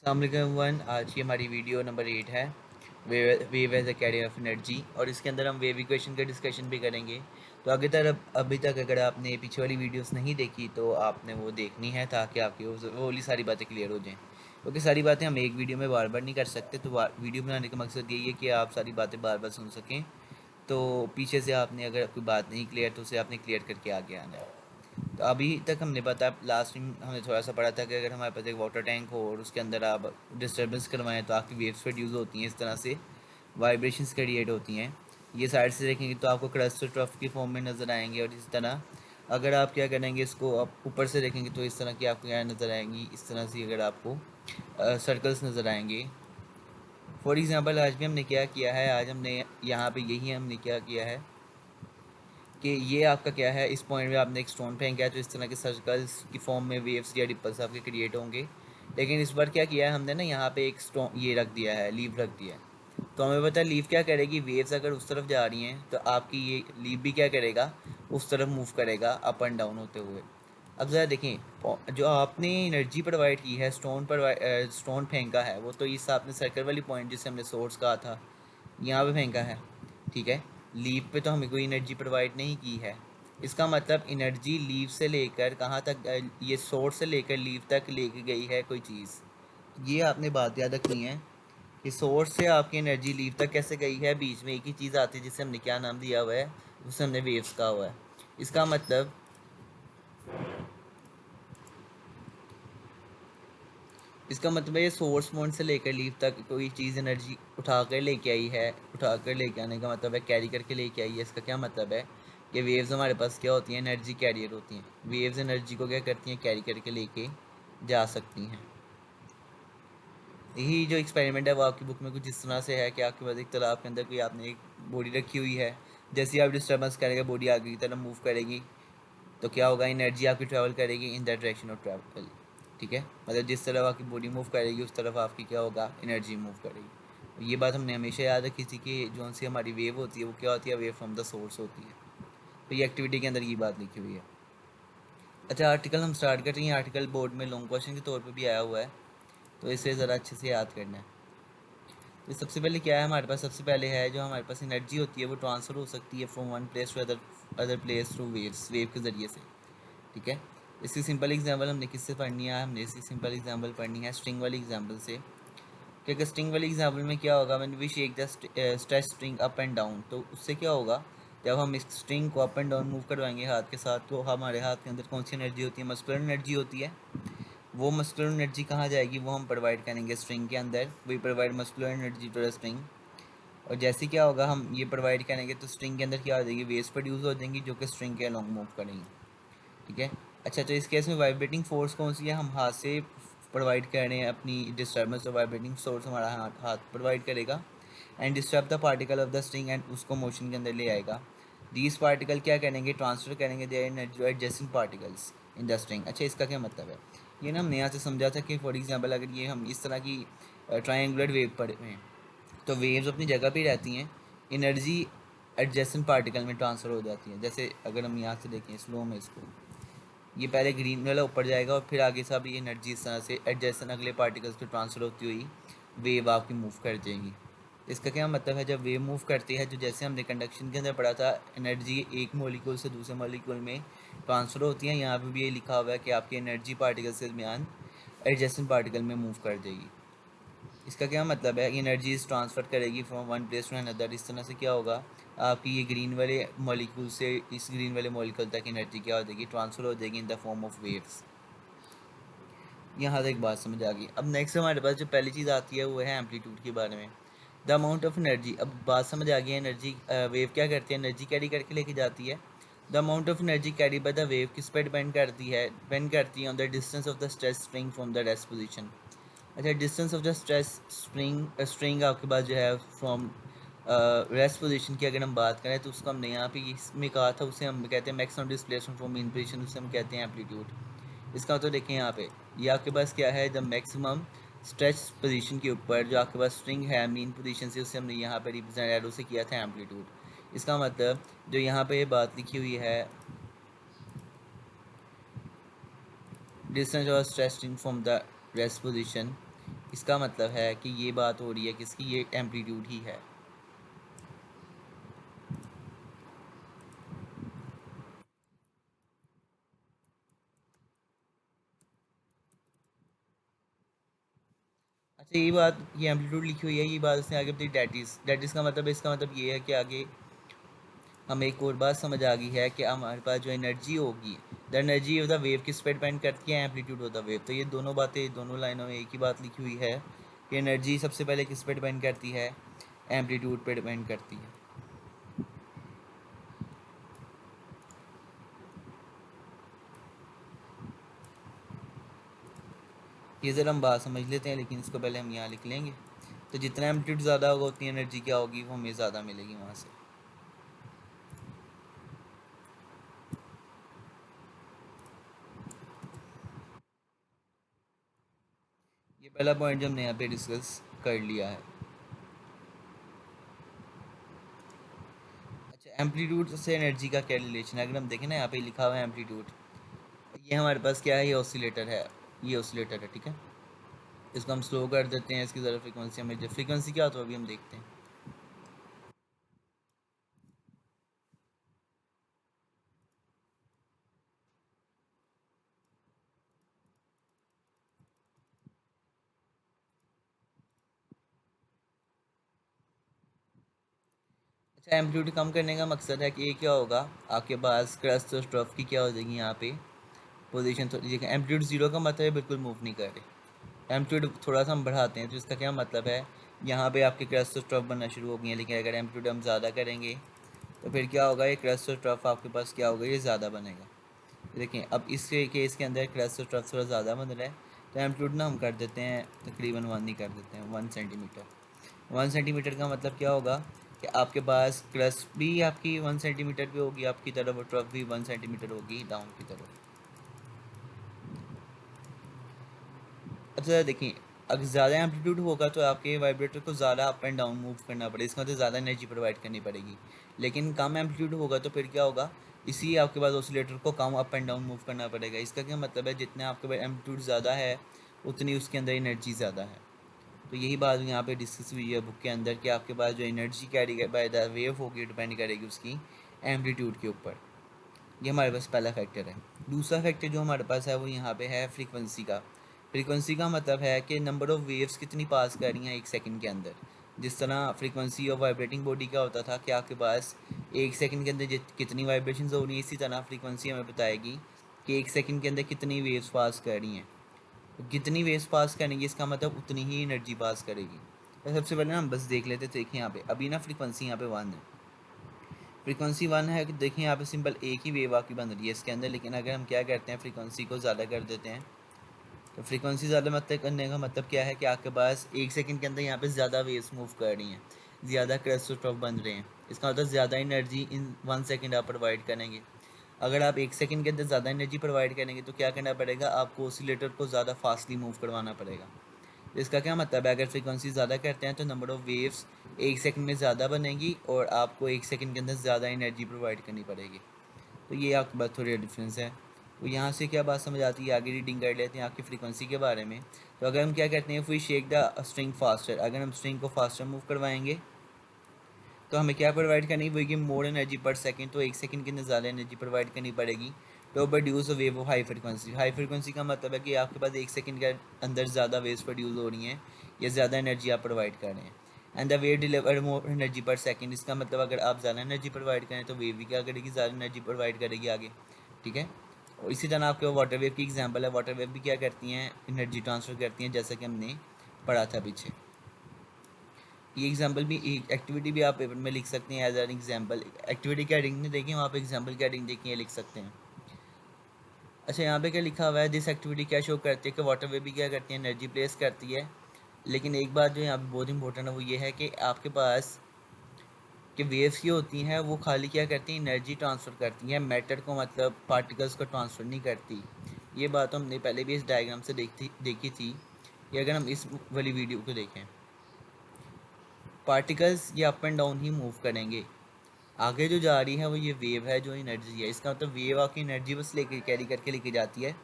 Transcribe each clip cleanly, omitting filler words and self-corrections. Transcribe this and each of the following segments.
अस्सलाम वन। आज की हमारी वीडियो नंबर 8 है। Wave as a carrier of energy, और इसके अंदर हम वेव इक्वेशन का डिस्कशन भी करेंगे। तो अभी तक अगर आपने पीछे वाली वीडियोस नहीं देखी तो आपने वो देखनी है, ताकि आपकी वो वाली सारी बातें क्लियर हो जाएं। क्योंकि सारी बातें हम एक वीडियो में बार बार नहीं कर सकते, तो वीडियो बनाने का मकसद यही है कि आप सारी बातें बार बार सुन सकें। तो पीछे से आपने अगर कोई बात नहीं क्लियर तो उसे आपने क्लियर करके आगे आना है। तो अभी तक हमने पता, लास्ट टाइम हमने थोड़ा सा पढ़ा था कि अगर हमारे पास एक वाटर टैंक हो और उसके अंदर आप डिस्टर्बेंस करवाएं तो आपकी वेव्स प्रोड्यूस होती हैं, इस तरह से वाइब्रेशंस क्रिएट होती हैं। ये साइड से देखेंगे तो आपको क्रस्ट ट्रफ की फॉर्म में नज़र आएंगे, और इस तरह अगर आप क्या करेंगे, इसको आप ऊपर से देखेंगे तो इस तरह की आपको यहाँ नज़र आएंगी, इस तरह से अगर आपको सर्कल्स नज़र आएंगे। फॉर एग्ज़ाम्पल आज भी हमने क्या किया है, आज हमने यहाँ पे यही हमने क्या किया है कि ये आपका क्या है, इस पॉइंट में आपने एक स्टोन फेंका है तो इस तरह के सर्कल्स की फॉर्म में वेव्स या रिपल्स आपके क्रिएट होंगे। लेकिन इस बार क्या किया है हमने ना, यहाँ पे एक स्टोन ये रख दिया है, लीव रख दिया है। तो हमें पता है लीव क्या करेगी, वेव्स अगर उस तरफ जा रही हैं तो आपकी ये लीव भी क्या करेगा, उस तरफ मूव करेगा अप एंड डाउन होते हुए। अब ज़रा देखें, जो आपने एनर्जी प्रोवाइड की है, स्टोन फेंका है, वो तो इस आपने सर्कल वाली पॉइंट जिसे हमने सोर्स कहा था यहाँ पे फेंका है, ठीक है। लीव पे तो हमें कोई एनर्जी प्रोवाइड नहीं की है। इसका मतलब एनर्जी लीव से लेकर कहाँ तक, ये सोर्स से लेकर लीव तक लेके गई है कोई चीज़। ये आपने बात याद रखनी है कि सोर्स से आपकी एनर्जी लीव तक कैसे गई है। बीच में एक ही चीज़ आती है जिसे हमने क्या नाम दिया हुआ है, उसे हमने वेव्स कहा हुआ है। इसका मतलब इसका मतलब है ये सोर्स पॉइंट से लेकर लीव तक कोई चीज़ एनर्जी उठा कर लेके आई है। उठा कर लेके आने का मतलब है कैरी करके लेके आई है। इसका क्या मतलब है कि वेव्स हमारे पास क्या होती हैं, एनर्जी कैरियर होती हैं। वेव्स एनर्जी को क्या करती हैं, कैरी करके लेके जा सकती हैं। यही जो एक्सपेरिमेंट है वो आपकी बुक में कुछ इस तरह से है कि आपके पास एक तालाब के अंदर कोई आपने एक बॉडी रखी हुई है। जैसे ही आप डिस्टर्बेंस करेंगे बॉडी आगे की तरफ मूव करेगी, तो क्या होगा, एनर्जी आपकी ट्रैवल करेगी in the direction of travel. ठीक है, मतलब जिस तरफ आपकी बॉडी मूव करेगी उस तरफ आपकी क्या होगा, एनर्जी मूव करेगी। ये बात हमने हमेशा याद रखी थी कि जो सी हमारी वेव होती है वो क्या होती है, वेव फ्रॉम द सोर्स होती है। तो ये एक्टिविटी के अंदर ये बात लिखी हुई है। अच्छा, आर्टिकल हम स्टार्ट कर रहे हैं। आर्टिकल बोर्ड में लॉन्ग क्वेश्चन के तौर पर भी आया हुआ है, तो इसे ज़रा अच्छे से याद करना है। तो सबसे पहले क्या है हमारे पास, सबसे पहले है जो हमारे पास एनर्जी होती है वो ट्रांसफ़र हो सकती है from one place to other other place through waves, wave के ज़रिए से। ठीक है, इसकी सिंपल एग्जांपल हमने किससे पढ़नी है, हमने इसकी सिंपल एग्जांपल पढ़नी है स्ट्रिंग वाली एग्जांपल से। क्योंकि स्ट्रिंग वाली एग्जांपल में क्या होगा, when we shake the stretch string up and down, तो उससे क्या होगा, जब हम इस स्ट्रिंग को अप एंड डाउन मूव करवाएंगे हाथ के साथ, तो हमारे हाथ के अंदर कौन सी एनर्जी होती है, मस्कुलर एनर्जी होती है। वो मस्कुलर एनर्जी कहाँ जाएगी, वो हम प्रोवाइड करेंगे स्ट्रिंग के अंदर। We provide muscular energy to the string. और जैसे क्या होगा, हम ये प्रोवाइड करेंगे तो स्ट्रिंग के अंदर क्या हो जाएगी, वेव्स प्रोड्यूस हो जाएंगी जो कि स्ट्रिंग के अलॉन्ग मूव करेंगी। ठीक है। अच्छा, तो इस केस में वाइब्रेटिंग फोर्स कौन सी है, हम हाथ से प्रोवाइड कर रहे हैं अपनी डिस्टर्बेंस। और वाइब्रेटिंग फोर्स हमारा हाथ प्रोवाइड करेगा and disturb the particle of the string, and उसको मोशन के अंदर ले आएगा। दीज पार्टिकल क्या करेंगे, ट्रांसफर करेंगे their energy adjacent particles in the string. अच्छा, इसका क्या मतलब है, ये ना हमने यहाँ से समझा था कि फॉर एग्जाम्पल अगर ये हम इस तरह की ट्राइंगुलर वेव पढ़े हैं, तो वेव्स अपनी जगह पे ही रहती हैं, एनर्जी एडजेसेंट पार्टिकल में ट्रांसफ़र हो जाती है। जैसे अगर हम यहाँ से देखें स्लो में इसको, ये पहले ग्रीन वाला ऊपर जाएगा और फिर आगे से अभी एनर्जी इस तरह से एडजेसेंट अगले पार्टिकल्स को ट्रांसफ़र होती हुई वेव आपकी मूव कर जाएगी। इसका क्या मतलब है, जब वेव मूव करती है, जो जैसे हमने कंडक्शन के अंदर पढ़ा था, एनर्जी एक मॉलिक्यूल से दूसरे मॉलिक्यूल में ट्रांसफ़र होती है। यहाँ पे भी ये लिखा हुआ है कि आपकी एनर्जी पार्टिकल से दरमियान एडजेसेंट पार्टिकल में मूव कर जाएगी। इसका क्या मतलब है, एनर्जी इस ट्रांसफ़र करेगी from one place to another. इस तरह से क्या होगा, आपकी ये ग्रीन वाले मॉलिक्यूल से इस ग्रीन वाले मॉलिक्यूल तक एनर्जी क्या हो जाएगी, ट्रांसफ़र हो जाएगी in the form of waves. यहाँ तक एक बात समझ आ गई। अब नेक्स्ट हमारे पास जो पहली चीज़ आती है वो है एम्पलीट्यूड के बारे में, द अमाउंट ऑफ एनर्जी। अब बात समझ आ गई, एनर्जी वेव क्या करती है, एनर्जी कैरी करके लेके जाती है। The amount of energy carry by the wave किस पर डिपेंड करती है, डिपेंड करती है on the distance of the stretch spring from the rest position. अच्छा, distance of the stretch string आपके पास जो है फ्रॉम रेस्ट पोजीशन की अगर हम बात करें तो उसको हमने यहाँ पे इसमें कहा था, उसे हम कहते हैं maximum displacement from mean position, उसे हम कहते हैं एम्पलीट्यूड। इसका तो देखें यहाँ पे, ये आपके पास क्या है, जब मैक्सिमम स्ट्रेच पोजीशन के ऊपर जो आपके पास स्ट्रिंग है मीन पोजीशन से, उसे हमने यहाँ पे रिप्रेजेंट एरो से किया था एम्पलीट्यूड। इसका मतलब जो यहाँ पे ये बात लिखी हुई है, distance of stretch string from the rest position, इसका मतलब है कि ये बात हो रही है किसकी, ये एम्पलीट्यूड ही है। अच्छा, ये बात, ये एम्पलीट्यूड लिखी हुई है, ये बात उसने आगे बताई डेट इज़ का मतलब, इसका मतलब ये है कि आगे हमें एक और बात समझ आ गई है कि हमारे पास जो एनर्जी होगी, the energy of the wave किस पे डिपेंड करती है, एम्पलीट्यूड ऑफ द वेव। तो ये दोनों बातें दोनों लाइनों में एक ही बात लिखी हुई है कि एनर्जी सबसे पहले किस पे डिपेंड करती है, एम्पलीट्यूड पे डिपेंड करती है। ये ज़रा हम बात समझ लेते हैं, लेकिन इसको पहले हम यहाँ लिख लेंगे। तो जितना एम्पलीट्यूड ज़्यादा होगा उतनी एनर्जी क्या होगी, वो हमें ज़्यादा मिलेगी वहाँ से। ये पहला पॉइंट जो हमने यहाँ पे डिस्कस कर लिया है। अच्छा, एम्पलीट्यूड से एनर्जी का क्या रिलेशन है, अगर हम देखें ना यहाँ पे लिखा हुआ है एम्पलीट्यूड, ये हमारे पास क्या है, ये ऑसिलेटर है, ये ऑसिलेटर है, ठीक है। इसको हम स्लो कर देते हैं, इसकी ज़रा फ्रीक्वेंसी हमें, जब फ्रीक्वेंसी क्या होता है अभी हम देखते हैं। अच्छा, एम्पलीट्यूड कम करने का मकसद है कि ये क्या होगा, आपके पास क्रस्ट और स्ट्रफ की क्या हो जाएगी यहाँ पे पोजीशन। तो देखिए, एम्पलीट्यूड जीरो का मतलब है बिल्कुल मूव नहीं कर रहे। एम्पलीट्यूड थोड़ा सा हम बढ़ाते हैं तो इसका क्या मतलब है, यहाँ पे आपके क्रस्ट और स्ट्रफ बनना शुरू हो गई हैं। लेकिन अगर एम्पलीट्यूड हम ज़्यादा करेंगे तो फिर क्या होगा, ये क्रस्ट और स्ट्रफ आपके पास क्या होगा, ये ज़्यादा बनेगा। देखें, अब इस केस के अंदर क्रस्ट और स्ट्रफ थोड़ा ज़्यादा बन रहा है, तो एम्पलीट्यूड ना हम कर देते हैं तकरीबन 1 ही कर देते हैं, 1 सेंटीमीटर। 1 सेंटीमीटर का मतलब क्या होगा कि आपके पास क्रस्ट भी आपकी 1 सेंटीमीटर पे होगी आपकी तरफ, और ट्रफ भी 1 सेंटीमीटर होगी डाउन की तरफ। अच्छा देखिए, अगर ज़्यादा एम्पलीट्यूड होगा तो आपके वाइब्रेटर को ज़्यादा अप एंड डाउन मूव करना पड़ेगा, इसका मतलब ज़्यादा एनर्जी प्रोवाइड करनी पड़ेगी। लेकिन कम एम्पलीट्यूड होगा तो फिर क्या होगा, इसी आपके पास ऑसिलेटर को come up and down move करना पड़ेगा। इसका क्या मतलब है, जितना आपके पास एम्पलीट्यूड ज़्यादा है उतनी उसके अंदर एनर्जी ज़्यादा है। तो यही बात यहाँ पे डिस्कस हुई है बुक के अंदर कि आपके पास जो energy carry by the wave होगी डिपेंड करेगी उसकी एम्पलीट्यूड के ऊपर। ये हमारे पास पहला फैक्टर है। दूसरा फैक्टर जो हमारे पास है वो यहाँ पे है फ्रीक्वेंसी का। फ्रीक्वेंसी का मतलब है कि नंबर ऑफ़ वेव्स कितनी पास कर रही हैं 1 सेकंड के अंदर। जिस तरह फ्रीक्वेंसी ऑफ वाइब्रेटिंग बॉडी क्या होता था कि आपके पास 1 सेकंड के अंदर कितनी वाइब्रेशन हो रही है, इसी तरह फ्रीक्वेंसी हमें बताएगी कि 1 सेकंड के अंदर कितनी वेव्स पास कर रही हैं। तो जितनी वेव्स पास करेंगी इसका मतलब उतनी ही एनर्जी पास करेगी। तो सबसे पहले ना हम बस देख लेते, तो देखिए यहाँ पे अभी ना फ्रीक्वेंसी यहाँ पे 1 है। फ्रीक्वेंसी 1 है कि देखिए यहाँ पे सिंपल एक ही वेव आपकी बन रही है इसके अंदर। लेकिन अगर हम क्या करते हैं, फ्रीक्वेंसी को ज़्यादा कर देते हैं, तो फ्रीक्वेंसी ज़्यादा मतलब करने का मतलब क्या है कि आपके पास 1 सेकंड के अंदर यहाँ पे ज़्यादा वेव्स मूव कर रही हैं, ज़्यादा क्रस्ट और ट्रफ बन रहे हैं। इसका मतलब ज़्यादा एनर्जी इन 1 सेकंड आप प्रोवाइड करेंगे। अगर आप 1 सेकंड के अंदर ज़्यादा एनर्जी प्रोवाइड करेंगे तो क्या करना पड़ेगा, आपको ऑसिलेटर को ज़्यादा फास्टली मूव करवाना पड़ेगा। तो इसका क्या मतलब है, अगर फ्रीक्वेंसी ज़्यादा करते हैं तो नंबर ऑफ़ वेव्स 1 सेकंड में ज़्यादा बनेगी और आपको 1 सेकंड के अंदर ज़्यादा एनर्जी प्रोवाइड करनी पड़ेगी। तो ये आपके पास थोड़ी डिफरेंस है। तो यहाँ से क्या बात समझ आती है, आगे रीडिंग कर लेते हैं आपकी फ्रीक्वेंसी के बारे में। तो अगर हम क्या कहते हैं, we shake the string faster, अगर हम स्ट्रिंग को फास्टर मूव करवाएंगे तो हमें क्या प्रोवाइड करनी पड़ेगी, मोर एनर्जी पर सेकंड। तो 1 सेकंड के अंदर ज़्यादा एनर्जी प्रोवाइड करनी पड़ेगी to produce a wave of high frequency. High frequency का मतलब है कि आपके पास 1 सेकंड के अंदर ज़्यादा वेव्स प्रोड्यूस हो रही हैं या ज़्यादा एनर्जी आप प्रोवाइड कर रहे हैं। And the wave deliver more energy पर सेकंड, इसका मतलब अगर आप ज़्यादा एनर्जी प्रोवाइड करें तो वेव भी क्या करेगी, ज़्यादा एनर्जी प्रोवाइड करेगी आगे, ठीक है। और इसी तरह आपके वाटर वेव की एग्जांपल है, वाटर वेव भी क्या करती हैं, एनर्जी ट्रांसफ़र करती हैं, जैसा कि हमने पढ़ा था पीछे। ये एग्जांपल भी, एक्टिविटी भी आप पेपर में लिख सकते हैं एज एन एग्जांपल। एक्टिविटी क्या हेडिंग नहीं देखी, वहाँ पे एग्जांपल क्या हेडिंग देखी है, लिख सकते हैं। अच्छा, यहाँ पे क्या लिखा हुआ है, दिस एक्टिविटी क्या शो करती है कि वाटर वे भी क्या करती है, एनर्जी प्लेस करती है। लेकिन एक बात जो यहाँ पे बहुत इंपॉर्टेंट है वो ये है कि आपके पास कि वेव्स ये होती हैं वो खाली क्या करती हैं, एनर्जी ट्रांसफ़र करती हैं, मैटर को मतलब पार्टिकल्स को ट्रांसफ़र नहीं करती। ये बात हमने पहले भी इस डायग्राम से देखी थी कि अगर हम इस वाली वीडियो को देखें, पार्टिकल्स ये up and down he move करेंगे। आगे जो जा रही है वो ये वेव है जो एनर्जी है, इसका मतलब वेव आपकी एनर्जी बस लेके कैरी करके लेके जाती है।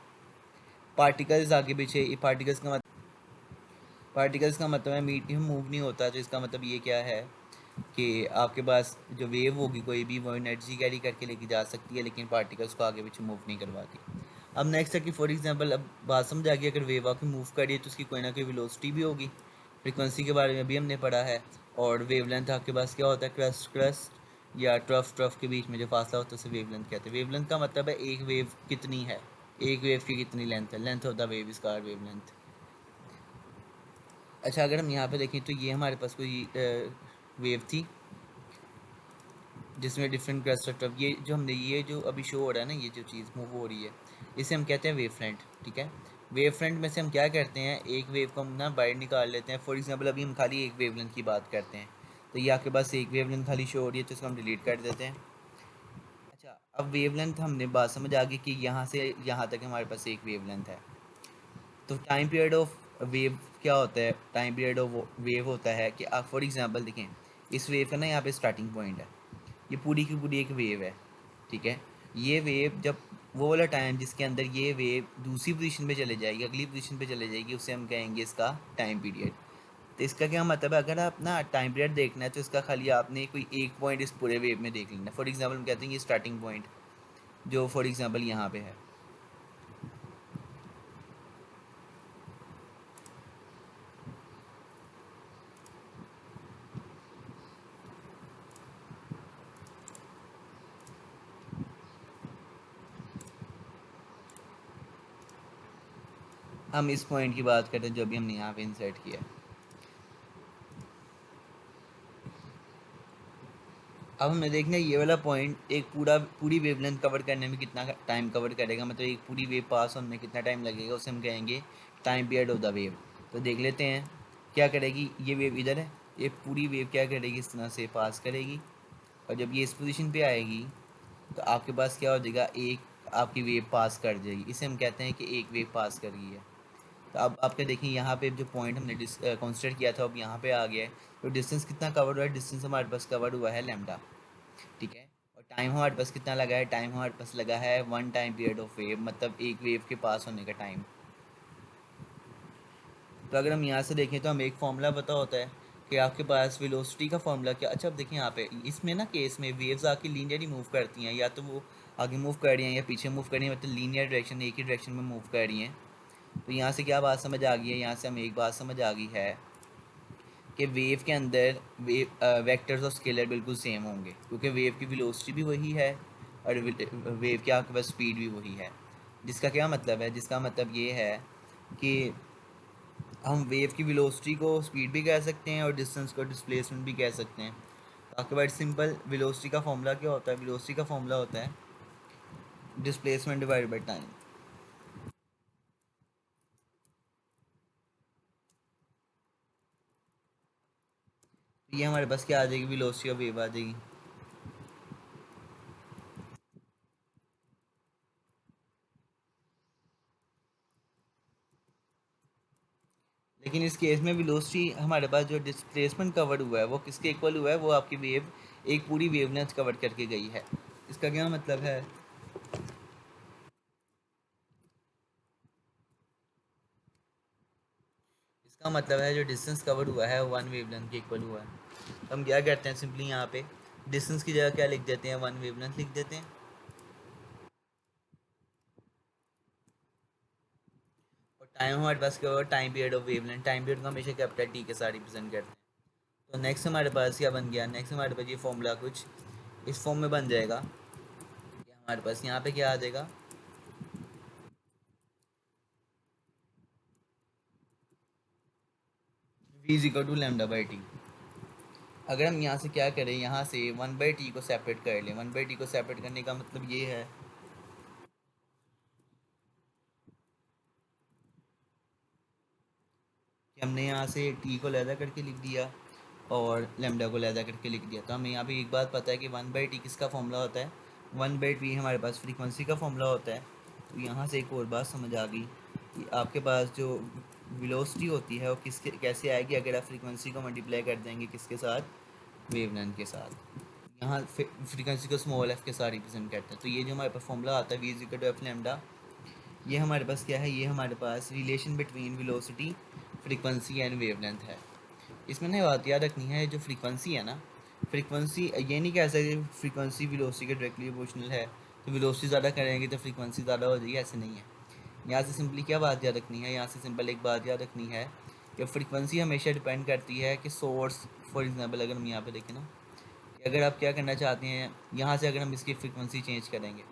पार्टिकल्स आगे पीछे, ये पार्टिकल्स का मतलब पार्टिकल्स का मतलब है मीडियम मूव नहीं होता, तो इसका मतलब ये क्या है कि आपके पास जो वेव होगी कोई भी, वो एनर्जी कैरी करके लेके जा सकती है, लेकिन पार्टिकल्स को आगे पीछे मूव नहीं करवाती। अब नेक्स्ट है कि फॉर एग्जांपल, अब बात समझ आ गई, अगर वेव आपकी मूव कर रही है तो उसकी कोई ना कोई वेलोसिटी भी होगी। फ्रीक्वेंसी के बारे में भी हमने पढ़ा है। और वेवलेंथ आपके पास क्या होता है, क्रस्ट क्रस्ट या ट्रफ ट्रफ के बीच में जो फासला होता है उसे वेवलेंथ कहते हैं। वेवलेंथ का मतलब है एक वेव कितनी है, एक वेव की कितनी लेंथ है, length of the wave is called wavelength. अच्छा, अगर हम यहाँ पे देखें तो ये हमारे पास कोई वेव थी जिसमें डिफरेंट क्रस्ट ऑफ, ये जो हमने, ये जो अभी शो हो रहा है ना, ये जो चीज़ मूव हो रही है, इसे हम कहते हैं वेव फ्रंट। ठीक है, वेव फ्रंट में से हम क्या करते हैं, एक वेव को हम ना बाहर निकाल लेते हैं। फॉर एग्जांपल अभी हम खाली एक वेवलेंथ की बात करते हैं, तो ये आपके पास एक वेवलेंथ खाली शो हो रही है, तो इसको हम डिलीट कर देते हैं। अच्छा, अब वेवलेंथ हमने बात समझ आ गई कि यहाँ से यहाँ तक हमारे पास एक वेवलेंथ है। तो टाइम पीरियड ऑफ वेव क्या होता है, टाइम पीरियड ऑफ वेव होता है कि आप फॉर एग्जांपल देखें, इस वेव का ना यहाँ पे स्टार्टिंग पॉइंट है, ये पूरी की पूरी एक वेव है। ठीक है, ये वेव जब वो वाला टाइम जिसके अंदर ये वेव दूसरी पोजीशन पे चले जाएगी, अगली पोजीशन पे चले जाएगी, उसे हम कहेंगे इसका टाइम पीरियड। तो इसका क्या मतलब है, अगर आप ना टाइम पीरियड देखना है तो इसका खाली आपने कोई एक पॉइंट इस पूरे वेव में देख लेना। फॉर एग्जांपल हम कहते हैं ये स्टार्टिंग पॉइंट जो फॉर एग्जांपल यहाँ पे है, हम इस पॉइंट की बात करते हैं जो भी हमने यहाँ पे इंसर्ट किया है। अब हमें देखना है ये वाला पॉइंट एक पूरी वेवलेंथ कवर करने में कितना टाइम कवर करेगा, मतलब एक पूरी वेव पास होने में कितना टाइम लगेगा, उसे हम कहेंगे time period of the wave. तो देख लेते हैं क्या करेगी ये वेव, इधर है, ये पूरी वेव क्या करेगी, इस तरह से पास करेगी, और जब ये इस पोजीशन पे आएगी तो आपके पास क्या हो जाएगा, एक आपकी वेव पास कर जाएगी, इसे हम कहते हैं कि एक वेव पास कर गई है। तो अब आपके देखिए यहाँ पे जो पॉइंट हमने कंसिडर किया था अब यहाँ पे आ गया है। तो डिस्टेंस कितना कवर हुआ है, डिस्टेंस हमारे पास कवर हुआ है लैम्डा। ठीक है, और टाइम हमारे पास कितना लगा है, टाइम हमारे पास लगा है one time period of wave, मतलब एक वेव के पास होने का टाइम। तो अगर हम यहाँ से देखें तो हमें एक फॉर्मूला पता होता है कि आपके पास वेलोसिटी का फॉर्मूला क्या। अच्छा, अब देखिए यहाँ पे इसमें ना केस में वेव्स आके लीनियर ही मूव करती हैं, या तो वो आगे मूव कर रही हैं या पीछे मूव कर रही हैं, मतलब लीनियर डायरेक्शन, एक ही डायरेक्शन में मूव कर रही हैं। तो यहाँ से क्या बात समझ आ गई है, यहाँ से हमें एक बात समझ आ गई है कि वेव के अंदर वेव वेक्टर्स और स्केलर बिल्कुल सेम होंगे, क्योंकि वेव की वेलोसिटी भी वही है और वेव की आपके पास स्पीड भी वही है। जिसका क्या मतलब है, जिसका मतलब ये है कि हम वेव की वेलोसिटी को स्पीड भी कह सकते हैं और डिस्टेंस को डिस्प्लेसमेंट भी कह सकते हैं। तो आपके पास सिंपल वेलोसिटी का फॉर्मूला क्या होता है, वेलोसिटी का फॉर्मूला होता है डिस्प्लेसमेंट डिवाइडेड बाई टाइम। ये हमारे पास क्या आ जाएगी, वेलोसिटी ऑफ वेव आ जाएगी। लेकिन इस केस में वेलोसिटी हमारे पास जो डिस्प्लेसमेंट कवर हुआ है वो किसके इक्वल हुआ है, वो आपकी वेव एक पूरी वेवलेंथ कवर करके गई है। इसका क्या मतलब है, इसका मतलब है जो डिस्टेंस कवर हुआ है वो वन वेवलेंथ के इक्वल हुआ है। तो हम क्या करते हैं, सिंपली यहाँ पे डिस्टेंस की जगह क्या लिख देते हैं, वन वेवलेंथ लिख देते हैं। और टाइम हमारे पास क्या होगा, time period of wavelength, time period को हमेशा कैपिटल टी के साथ रिप्रेजेंट करते हैं। तो नेक्स्ट हमारे पास क्या बन गया, नेक्स्ट हमारे पास ये फॉर्मूला कुछ इस फॉर्म में बन जाएगा कि हमारे पास यहाँ पे क्या आ जाएगा, v is equal to lambda by T. अगर हम यहाँ से क्या करें, यहाँ से वन बाई टी को सेपरेट कर लें, वन बाई टी को सेपरेट करने का मतलब ये है कि हमने यहाँ से टी को लैदा करके लिख दिया और लेमडा को लैदा करके लिख दिया। तो हमें यहाँ पे एक बात पता है कि वन बाई टी किसका फॉर्मूला होता है, वन बाई टी हमारे पास फ्रीक्वेंसी का फॉर्मूला होता है। तो यहाँ से एक और बात समझ आ गई कि आपके पास जो वेलोसिटी होती है वो किसके कैसे आएगी, अगर आप फ्रीक्वेंसी को मल्टीप्लाई कर देंगे किसके साथ, वेवलेंथ के साथ। यहाँ फ्रीक्वेंसी को स्मॉल एफ के साथ रिप्रेजेंट करते हैं। तो ये जो हमारे पास फॉर्मूला आता है V is equal to F lambda, ये हमारे पास क्या है, ये हमारे पास relation between velocity, frequency and wavelength है। इसमें ना बात याद रखनी है, जो फ्रीक्वेंसी है ना, फ्रीक्वेंसी ये नहीं कह सकते फ्रीक्वेंसी वेलोसिटी के डायरेक्टली प्रोपोर्शनल है, तो वेलोसिटी ज़्यादा करेंगे तो फ्रीक्वेंसी ज़्यादा हो जाएगी, ऐसे नहीं है। यहाँ से सिंपली क्या बात याद रखनी है, यहाँ से सिंपल एक बात याद रखनी है कि फ्रीक्वेंसी हमेशा डिपेंड करती है कि सोर्स, फॉर एग्जांपल अगर हम यहाँ पे देखें ना, कि अगर आप क्या करना चाहते हैं, यहाँ से अगर हम इसकी फ्रीक्वेंसी चेंज करेंगे,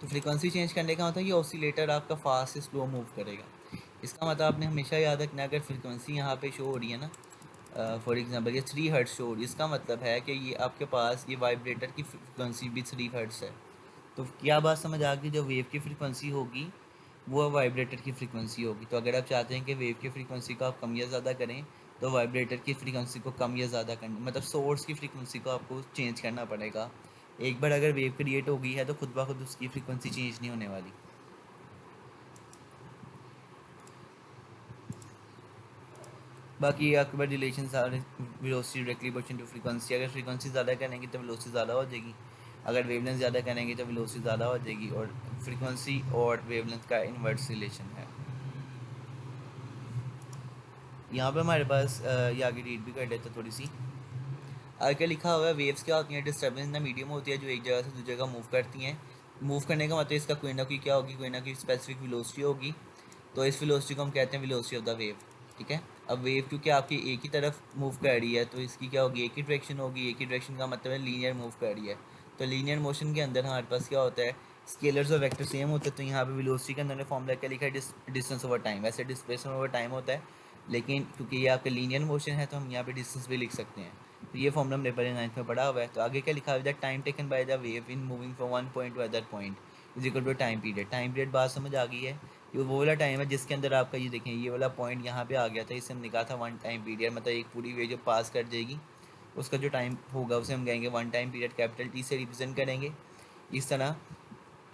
तो फ्रीक्वेंसी चेंज करने का मतलब ये ऑसिलेटर आपका फास्ट से स्लो मूव करेगा। इसका मतलब आपने हमेशा याद रखना है, अगर फ्रीक्वेंसी यहाँ पे शो हो रही है ना, फॉर एग्जांपल ये 3 हर्ट्ज शो हो रही है, इसका मतलब है कि ये आपके पास ये वाइब्रेटर की फ्रीक्वेंसी भी 3 हर्ट्ज है। तो क्या बात समझ आ गई, जो वेव की फ्रीक्वेंसी होगी वो वाइब्रेटर की फ्रीक्वेंसी होगी। तो अगर आप चाहते हैं कि वेव की फ्रीक्वेंसी को आप कम या ज़्यादा करें, तो वाइब्रेटर की फ्रीक्वेंसी को कम या ज़्यादा करना, मतलब सोर्स की फ्रीक्वेंसी को आपको चेंज करना पड़ेगा। एक बार अगर वेव क्रिएट हो गई है तो खुद ब खुद उसकी फ्रीक्वेंसी चेंज नहीं होने वाली। बाकी आपके पास रिलेशन सारे velocity directly proportional to frequency, अगर फ्रीक्वेंसी ज़्यादा करेंगे तो वेलोसिटी ज़्यादा हो जाएगी, अगर वेवलेंथ ज़्यादा करेंगे तो वेलोसिटी ज़्यादा हो जाएगी, और फ्रीक्वेंसी और वेवलेंथ का इन्वर्स रिलेशन है। यहाँ पे हमारे पास ये आगे रीड भी कर लेते थोड़ी सी। आगे लिखा हुआ है, वेव्स क्या होती हैं, डिस्टर्बेंस इन द मीडियम होती है जो एक जगह से दूसरी जगह मूव करती हैं। मूव करने का मतलब इसका कोई ना कोई क्या होगी, कोई ना कोई स्पेसिफिक वेलोसिटी होगी। तो इस वेलोसिटी को हम कहते हैं वेलोसिटी ऑफ द वेव। ठीक है, अब वेव क्योंकि आपकी एक ही तरफ मूव कर रही है तो इसकी क्या होगी, एक ही डायरेक्शन होगी। एक ही डायरेक्शन का मतलब है लीनियर मूव कर रही है। तो लीनियर मोशन के अंदर हमारे पास क्या होता है, स्केलर्स और वेक्टर सेम होते हैं। तो यहाँ पे वेलोसिटी के अंदर फॉर्मूला क्या लिखा है, डिस्टेंस ओवर टाइम। वैसे डिस्प्लेसमेंट ओवर टाइम होता है, लेकिन क्योंकि ये आपका लीनियर मोशन है तो हम यहाँ पे डिस्टेंस भी लिख सकते हैं। तो ये फॉर्मूला हमने पहले 9th में पढ़ा हुआ है। तो आगे क्या लिखा हुआ है, that time taken by the wave in moving from one point to other point is equal to time period. Time period बात समझ आ गई है, ये वो वाला टाइम है जिसके अंदर आपका ये देखें ये वाला पॉइंट यहाँ पे आ गया था, इसे हमने कहा था वन टाइम पीरियड, मतलब एक पूरी वेव जो पास कर जाएगी उसका जो टाइम होगा उसे हम कहेंगे one time period, capital T से रिप्रेजेंट करेंगे। इस तरह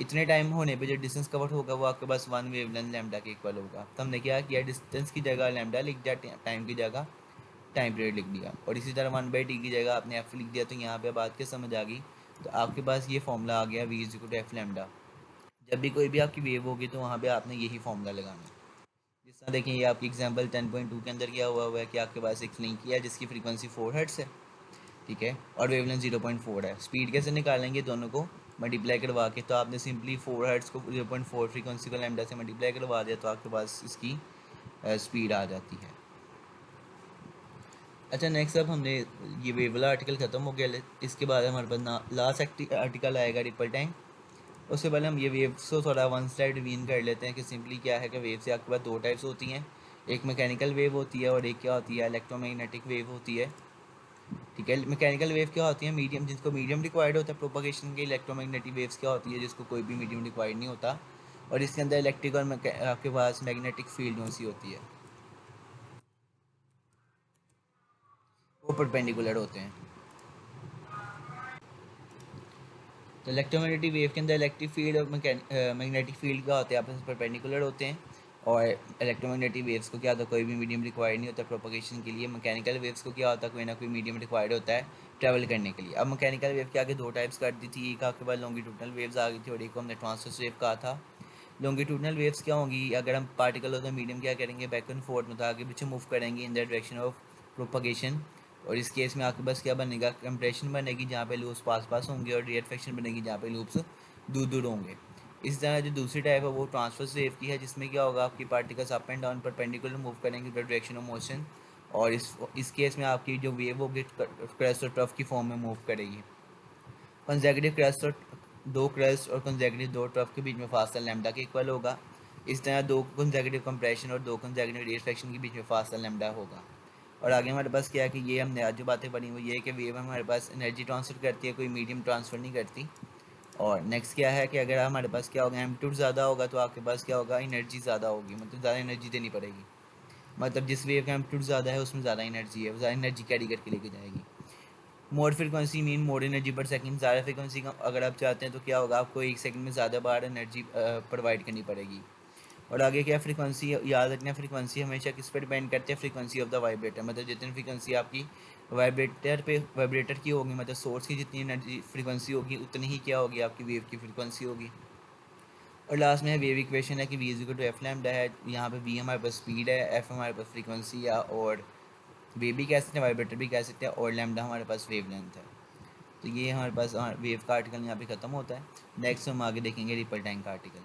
इतने टाइम होने पे जो डिस्टेंस कवर होगा वो आपके पास वन वेवलेंथ लैम्डा के इक्वल होगा। तो हमने क्या किया, डिस्टेंस की जगह लैम्डा लिख दिया, टाइम की जगह टाइम पीरियड लिख दिया, और इसी तरह 1/t की जगह आपने एफ लिख दिया। तो यहाँ पे बात क्या समझ आ गई, तो आपके पास ये फॉर्मूला आ गया, V is equal to F lambda. जब भी कोई भी आपकी वेव होगी तो वहाँ पे आपने यही फॉर्मूला लगाना है। जिस तरह देखें ये आपकी एग्जांपल 10.2 के अंदर क्या हुआ है कि आपके पास एक लिंक किया है जिसकी फ्रीक्वेंसी 4 हर्ट्ज है। ठीक है, और वेवलेंथ 0.4 है। स्पीड कैसे निकालेंगे, दोनों को मल्टीप्लाई करवा के। तो आपने सिंपली 4 हर्ट्ज को 0.4 फ्रीक्वेंसी को लैम्डा से मल्टीप्लाई करवा दिया तो आपके पास इसकी स्पीड आ जाती है। अच्छा, नेक्स्ट अब हमने ये वेव वाला आर्टिकल ख़त्म हो गया। इसके बाद हमारे पास ना लास्ट आर्टिकल आएगा रिपल टाइम। उससे पहले हम ये वेव्स को थोड़ा वन स्लाइड रिवीन कर लेते हैं कि सिंपली क्या है कि वेव से आपके पास दो टाइप्स होती हैं, एक मैकेनिकल वेव होती है और एक क्या होती है, इलेक्ट्रोमैग्नेटिक वेव होती है। ठीक है, मैकेनिकल वेव क्या होती है, मीडियम, जिसको मीडियम रिक्वायर्ड होता है प्रोपगेशन के। इलेक्ट्रोमैग्नेटिक वेव्स क्या होती है, जिसको कोई भी मीडियम रिक्वायर्ड नहीं होता, और इसके अंदर इलेक्ट्रिक और आपके पास मैग्नेटिक फील्ड सी होती है, वो परपेंडिकुलर होते हैं। तो इलेक्ट्रोमैग्नेटिक वेव के अंदर इलेक्ट्रिक फील्ड और मैग्नेटिक फील्ड क्या होते हैं, आपस में परपेंडिकुलर होते हैं। और इलेक्ट्रोमैग्नेटिक वेव्स को क्या होता है, कोई भी मीडियम रिक्वायर्ड नहीं होता प्रोपगेशन के लिए। मैकेनिकल वेव्स को क्या होता है, कोई ना कोई मीडियम रिक्वायर्ड होता है ट्रैवल करने के लिए। अब मैकेनिकल वेव के आगे दो टाइप्स कर दी थी, एक आपके पास लॉन्गिट्यूडनल वेव्स आ गई थी और एक को हमने ट्रांसवर्स वेव कहा था। लॉन्गिट्यूडनल वेव्स क्या होंगी, अगर हम पार्टिकल होता है मीडियम क्या करेंगे, बैक एंड फोर्थ मतलब आगे पीछे मूव करेंगे in the direction of propagation. और इस केस में आपके पास क्या बनेगा, कंप्रेशन बनेगी जहाँ पे लूप्स पास पास होंगे, और रिएक्शन बनेगी जहाँ पे लूप्स दूर दूर होंगे। इस तरह जो दूसरी टाइप है वो ट्रांसवर्स वेव की है, जिसमें क्या होगा, आपकी particles up and down perpendicular move करेंगे द डायरेक्शन ऑफ मोशन। और इस केस में आपकी जो वेव होगी क्रस्ट और ट्रफ की फॉर्म में मूव करेगी। कंसेक्यूटिव क्रस्ट और दो क्रस्ट और कंसेक्यूटिव दो ट्रफ के बीच में फासला लैम्डा के इक्वल होगा। इस तरह दो कंसेक्यूटिव कंप्रेशन और दो कंसेक्यूटिव रिफ्लेक्शन के बीच में फासला लैम्डा होगा। और आगे हमारे पास क्या है कि ये हमने आज जो बातें पढ़ी वो ये है कि वेव हमारे पास एनर्जी ट्रांसफ़र करती है, कोई मीडियम ट्रांसफ़र नहीं करती। और नेक्स्ट क्या है कि अगर हमारे पास क्या होगा, एम्पलीट्यूड ज़्यादा होगा तो आपके पास क्या होगा, एनर्जी ज़्यादा होगी, मतलब ज़्यादा एनर्जी देनी पड़ेगी। मतलब जिस वेव का एम्पलीट्यूड ज़्यादा है उसमें ज़्यादा एनर्जी है, वो ज़्यादा एनर्जी कैरी करके लेके जाएगी। मोर फ्रीक्वेंसी मीन मोर एनर्जी पर सेकंड। ज़्यादा फ्रीक्वेंसी का अगर आप चाहते हैं तो क्या होगा, आपको एक सेकंड में ज़्यादा बार एनर्जी प्रोवाइड करनी पड़ेगी। और आगे क्या, फ्रीक्वेंसी याद रखना, फ्रीक्वेंसी हमेशा किस पर डिपेंड करती है, फ्रीक्वेंसी ऑफ द वाइब्रेटर। मतलब जितनी फ्रीक्वेंसी आपकी वाइब्रेटर की होगी, मतलब सोर्स की जितनी एनर्जी फ्रीक्वेंसी होगी उतनी ही क्या होगी, आपकी वेव की फ्रीक्वेंसी होगी। और लास्ट में वेव इक्वेशन है कि V is equal to F lambda है, यहाँ पे वी हमारे पास स्पीड है, एफ हमारे पास फ्रीक्वेंसी है, और वेव भी कह सकते हैं, वाइब्रेटर भी कह सकते हैं, और लैम्डा हमारे पास वेव लेंथ है। तो ये हमारे पास वेव का आर्टिकल यहाँ पे ख़त्म होता है। नेक्स्ट हम आगे देखेंगे रिपल टाइम का आर्टिकल।